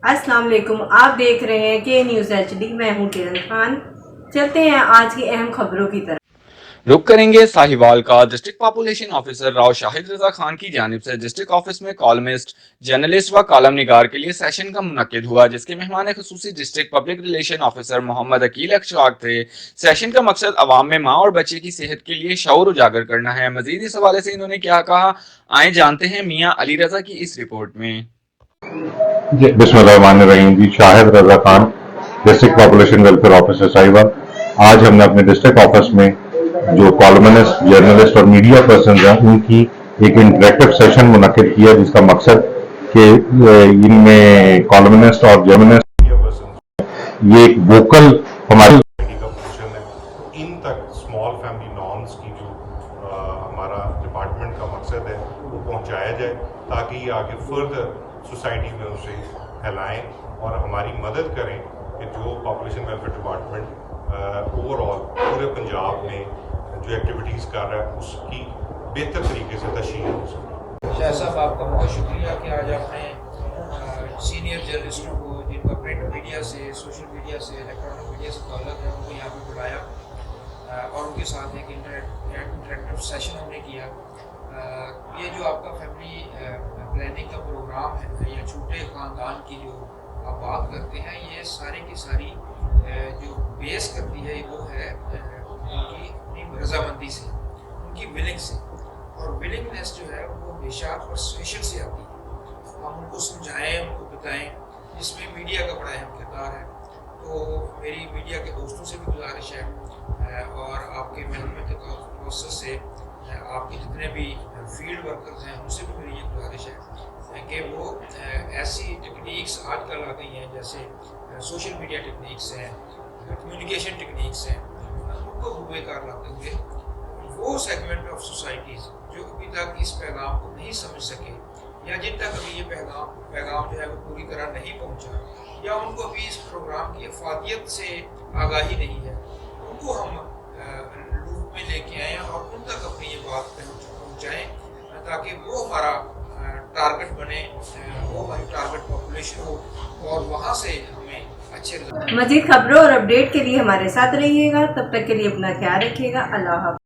अस्सलाम वालेकुम, आप देख रहे हैं के न्यूज़ HD। मैं हूं किरण खान। चलते हैं आज की अहम खबरों की तरफ। रुक करेंगे साहिवाल का। District population officer Rao Shahid Raza Khan की जानिब से डिस्ट्रिक्ट ऑफिस में कॉलमिस्ट, जर्नलिस्ट व कॉलम निगार के लिए सेशन का मुनक्किद हुआ, जिसके मेहमान खुसूसी district public relation officer Mohammad Aqeel Ashfaq थे। सेशन का मकसद अवाम में माँ और बच्चे की सेहत के लिए शऊर उजागर करना है। मजीद इस हवाले से इन्होंने क्या कहा, आए जानते हैं मियाँ अली रजा की इस रिपोर्ट में। बिस्मिल्लाहिर्रहमानिर्रहीम। जी, Shahid Raza Khan, district population welfare officer Sahiwal. आज हमने अपने डिस्ट्रिक्ट ऑफिस में जो कॉलमनिस्ट, जर्नलिस्ट और मीडिया पर्सन हैं उनकी एक इंटरेक्टिव सेशन मुनक्किद किया, जिसका मकसद कि इनमें कॉलमनिस्ट और जर्नलिस्ट मीडिया पर्सन ये एक वोकल हमारी का पोजीशन है इन तक स्मॉल फैमिली नॉर्म्स की जो हमारा डिपार्टमेंट का मकसद है वो पहुंचाया जाए, ताकि ये आगे फर्दर सोसाइटी में उसे फैलाएं और हमारी मदद करें कि जो पॉपुलेशन वेलफेयर डिपार्टमेंट ओवरऑल पूरे पंजाब में जो एक्टिविटीज़ कर रहा है उसकी बेहतर तरीके से तशहीर हो सके। शाह साहब, आपका बहुत शुक्रिया कि आज आपने सीनियर जर्नलिस्टों को, जिनका प्रिंट मीडिया से, सोशल मीडिया से, इलेक्ट्रॉनिक मीडिया से ताल्लुक़ है, उनको यहाँ पे बुलाया और उनके साथ एक इंटरेक्टिव सेशन हमने किया। ये जो आपका फैमिली प्लानिंग का प्रोग्राम है या छोटे ख़ानदान की जो आप बात करते हैं, ये सारी की सारी जो बेस करती है वो है उनकी अपनी रजामंदी से, उनकी विलिंग से। और विलिंगनेस जो है वो हमेशा परसुएशन से आती है। हम उनको समझाएं, उनको बताएं, जिसमें मीडिया का बड़ा अहम किरदार है। तो मेरी मीडिया के दोस्तों से भी गुजारिश है और आपके महकमे के प्रोसेस से आपके जितने भी फील्ड वर्कर्स हैं उनसे भी मेरी ये गुजारिश है कि वो ऐसी टेक्निक्स आजकल आ गई हैं, जैसे सोशल मीडिया टेक्निक्स हैं, कम्युनिकेशन टेक्निक्स हैं, उनको हुएकार लाते हुए वो सेगमेंट ऑफ सोसाइटीज़ जो अभी तक इस पैगाम को नहीं समझ सके या जिन तक अभी ये पैगाम जो है वो पूरी तरह नहीं पहुंचा या उनको अभी इस प्रोग्राम की अफादियत से आगाही नहीं है, उनको हम लूप में लेके आएँ और उन तक अपनी ये बात पहुँचाएँ, ताकि वो हमारा टारगेट बने, वो हमारी टारगेट पॉपुलेशन हो और वहाँ से हमें अच्छे मज़ीद खबरों और अपडेट के लिए हमारे साथ रहिएगा। तब तक के लिए अपना ख्याल रखिएगा। अल्लाह हाफ़िज़।